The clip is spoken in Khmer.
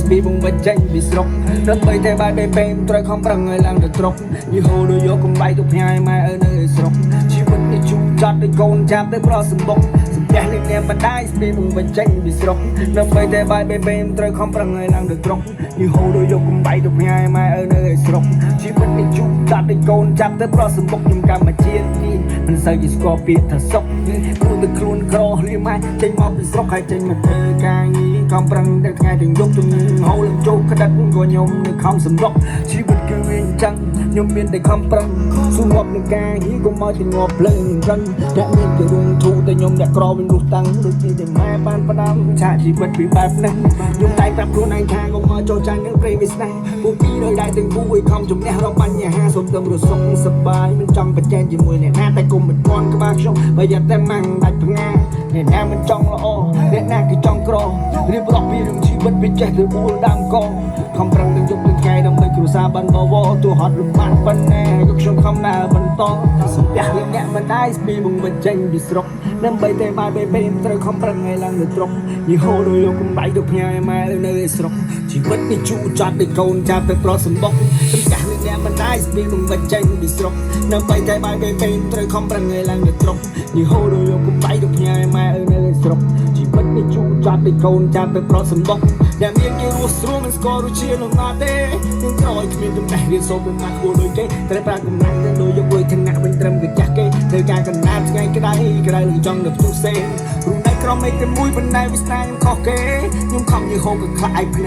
ស្ពីបងបញ្ចេញពីស្រុកដើម្បីតែបាយពេលត្រូវខំប្រឹងឲ្យឡើងទៅត្រកយីហូដូចយកកំបៃទៅផ្ញើម៉ែឲ្យនៅស្រុកជីវិតនេះជូរចត់ដោយកូនចាប់ទៅប្រសម្បុកសម្ទះលេងអ្នកម្ដាយស្ពីបងបញ្ចេញពីស្រុកដើម្បីតែបាយពេលត្រូវខំប្រឹងឲ្យឡើងទៅត្រកយីហូដូចយកកំបៃទៅផ្ញើម៉ែឲ្យនៅស្រុកជីវិតនេះជូរចត់ដោយកូនចាប់ទៅប្រសម្បុកខ្ញុំកម្មជាតិនេះមិនសូវជាស្គាល់ពាក្យថាសុកព្រោះតែខ្លួនក្រលីម៉ែចេញមកពីស្រុកហើយចេញមកធ្វើការងារខំប្រឹងតែថ្ងៃទាំងយប់ទាំងហូរឡើងជោគក្តិតក៏ខ្ញុំនៅខំសម្រុកជីវិតគឺវាអញ្ចឹងខ្ញុំមានតែខំប្រឹងស៊ូងាប់នឹងការងារកុំឲ្យតែងាប់ភ្លើងរឹងអ្នកមានតែរងធូរតែខ្ញុំអ្នកក្រវិញរស់តាំងដូចជាតែម៉ែបានផ្ដាំឆាកជីវិតពីបែបនេះខ្ញុំតែប្រាប់ខ្លួនឯងថាកុំឲ្យចូលចាញ់នឹងព្រៃវាស្នេហ៍ពួកពីរដោយដៃទាំងគូឲ្យខំជំនះរកបញ្ហាសូមទៅរស់សុខសប្បាយមិនចង់ប្រជែងជាមួយអ្នកណាតែគុំមិនទាន់ក្បាលខ្ញុំបើយកតែម៉ាំងដាច់ផ្ងាអ្នកណាមិនចង់ល្អអ្នកណាគឺចង់ក្ររៀបរាប់ពីរឿងជីវិតវាចេះទៅអួលដើមកខំប្រឹងទាំងយប់ទាំងថ្ងៃដើម្បីគ្រួសារបានបវរទោះហត់លំបាកប៉ុណ្ណាយកខ្ញុំខំដើរបន្តសម្ទះលេងអ្នកមិនដែរស្ពីបងបញ្ចេញពីស្រុកដើម្បីតែបាយពេលត្រូវខំប្រឹងឲ្យឡើងទៅត្រកយីហូដោយយកកំបៃទៅផ្ញើម៉ែនៅស្រុកជីវិតនេះជូរចត់ដោយកូនចាប់ទៅប្រសម្បុកសម្ទះលេងអ្នកមិនដែរស្ពីបងបញ្ចេញពីស្រុកដើម្បីតែបាយពេលត្រូវខំប្រឹងឲ្យឡើងទៅត្រកយីហូដោយយកកំបៃទៅផ្ញើម៉ែនៅស្រុកជីវិតនេះជូរចត់ដោយកូនចាប់ទៅប្រសម្បុកដែលមានគេរស់ស្រួលមិនស្គាល់រសជាតិនោះណាទេនឹងក្រោយគ្មានចំណេះរៀនសូត្រពីណាគួរដូចគេត្រូវប្រើកម្លាំងទៅដោយយកលុយថ្នាក់វិញត្រឹមកាចាស់គេធ្វើការកណ្ដាលថ្ងៃក្តៅនឹងចង់ទៅផ្ទុះសេរូបដៃក្រមឯតែមួយប៉ុន្តែវាស្នាខ្ញុំខុសគេខ្ញុំខំយីហូក៏ខ្លាចភ្នែក